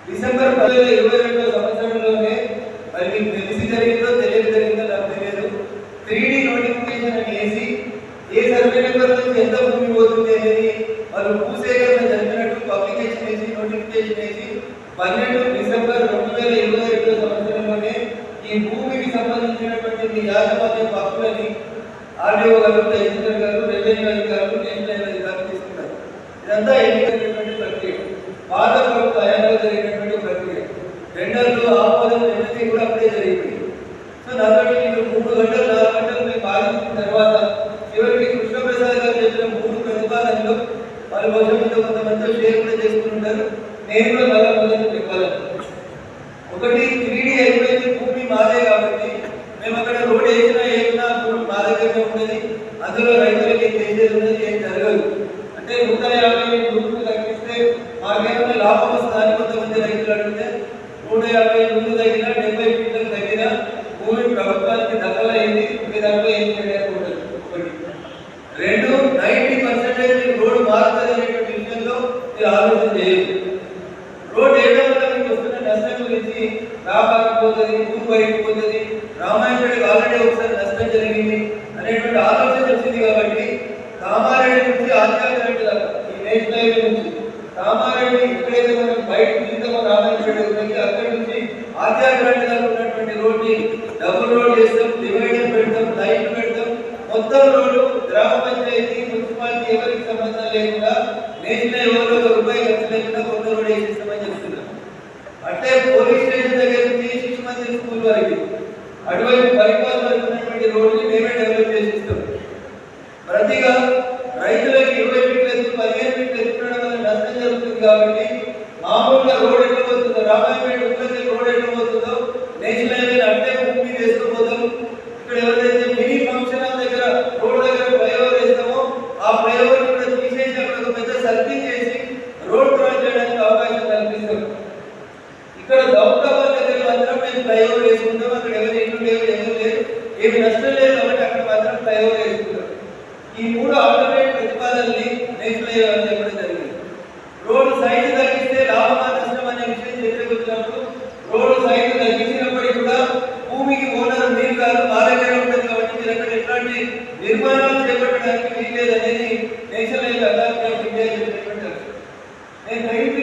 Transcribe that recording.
December 2022 సంవత్సరంలోనే మరి మీకు తెలిసి జరిగిందో తెలియదు జరిగిందో నాకు తెలియదు 3D నోటిఫికేషన్ అని వేసి ఏ సర్వే నెంబర్ నుంచి ఎంత భూమి పోతుంది అనేది వాళ్ళు భూసేకరణ జరిపినట్టు పబ్లికేషన్ వేసి నోటిఫికేషన్ వేసి 12 డిసెంబర్ 2022 సంవత్సరంలోనే ఈ భూమికి సంబంధించినటువంటి మీ యాజమాన్య హక్కులని ఆర్డీఓ గారు, తహసీల్దార్ గారు, రెవెన్యూ అధికారులు, నేషనల్ అధికారులు తీసుకున్నారు. ఇదంతా ఎన్నికైనటువంటి ప్రక్రియ, పాత ప్రభుత్వ హయాంలో జరిగినటువంటి ప్రక్రియ. టెండర్లు ఆమోదం ఎన్నది కూడా అప్పుడే జరిగింది. సో దాదాపు మీరు 3 గంటలు 4 గంటలు మేము బాధించిన తర్వాత చివరికి కృష్ణప్రసాద్ గారు చెప్పిన 3 ప్రతిపాదనలు వాళ్ళు బహుశా కొంతమంది షేర్ కూడా చేసుకుంటారు. నేను కూడా చాలా మొదలు చెప్పాలి. ఒకటి 3D అయిపోయింది, భూమి మాదే కాబట్టి మేము అక్కడ రోడ్ వేసినా ఏమైనా భూమి మా దగ్గరనే ఉంటుంది, అందులో రైతులకి చేసేది ఉన్నది ఏం జరగదు. అంటే 150 భూములు తగ్గిస్తే మాకేమైనా లాభం వస్తుందని కొంతమంది రైతులు అడిగితే 150 తగ్గినా 70 ఫీట్లకు తగ్గినా భూమి ప్రభుత్వానికి దఖలైంది, మీ దాంట్లో ఏం చేయలేకపోతుంది. ఒకటి. 2, 90% రోడ్డు మారుతుంది అనేటువంటి విషయంలో మీరు ఆలోచన చేయదు. రోడ్ వేయడం వల్ల మీకు వస్తున్న నష్టం గురించి రాకపోతుంది, భూమి బయటకు పోతుంది, రామాయణుడికి ఆల్రెడీ ఒకసారి నష్టం జరిగింది అనేటువంటి ఆలోచన వచ్చింది. కాబట్టి కామారెడ్డి నుంచి ఆధ్యాత్మిక దాకా ఈ నేషనల్ హైవే నుంచి కామారెడ్డి ఎక్కడైతే మనం బయట తీర్థమో రామాయణుడి ఉంది అక్కడి నుంచి ఆధ్యాత్మిక దాకా ఉన్నటువంటి రోడ్ని డబుల్ రోడ్ చేస్తాం, డివైడర్ పెడతాం, లైట్ పెడతాం. మొత్తం రోడ్డు గ్రామ పంచాయతీ, మున్సిపాలిటీ ఎవరికి సంబంధం లేకుండా నేషనల్ హైవేలో ₹1 ఖర్చు లేకుండా కొత్త రోడ్ వేసిస్తామని చెప్తున్నాం. అంటే పోలీస్ స్టేషన్ దగ్గర నుంచి శిశు మందిర్ స్కూల్ వరకు అటువైపు బైపాస్ వరకు ఉన్నటువంటి రోడ్ని మేమే డెవలప్ చేసి ఇస్తాం. ప్రతిగా రైతులకు 20 ఫీట్లు ఎత్తు 15 ఫీట్లు ఎత్తుకోవడం వల్ల నష్టం జరుగుతుంది. కాబట్టి మామూలుగా రోడ్ ఎట్లా పోతుందో, రామాయణపేట ఉత్తరకి రోడ్ ఎట్లా పోతుందో నేషనల్ హైవే అట్టే భూమి వేసుకోపోతాం. ఇక్కడ ఎవరైతే మినీ ఫంక్షన్ హాల్ దగ్గర రోడ్ దగ్గర ఫ్లైఓవర్ వేస్తామో ఆ ఫ్లైఓవర్ కూడా తీసేసి అక్కడ ఒక పెద్ద సర్కిల్ చేసి రోడ్ క్రాస్ చేయడానికి అవకాశం కల్పిస్తాం. ఇక్కడ దౌలతాబాద్ దగ్గర మాత్రం మేము ఫ్లైఓవర్ వేసుకుంటాం. అక్కడ ఎవరు ఇల్లు లేవు, ఎవరు లేరు, ఏమి నష్టం లేదు కాబట్టి అక్కడ మాత్రం ఫ్లైఓవర్ వేసుకుంటాం. ఈ 3 ఆల్టర్నేట్ ప్రతిపాదనల్ని నేషనల్ హైవే అని చెప్పడం జరిగింది. రోడ్డు సైజు తగ్గిస్తే లాభమా నష్టం అనే విషయం చర్చకు వచ్చినప్పుడు రోడ్డు సైజు తగ్గించినప్పటికీ కూడా భూమికి ఓనర్ మీరు కాదు, మా దగ్గర ఉంటుంది కాబట్టి మీరు అక్కడ ఎట్లాంటి నిర్మాణాలు చేపట్టడానికి వీల్లేదు అనేది national highway authority of India చెప్పినటువంటి. నేను రైతు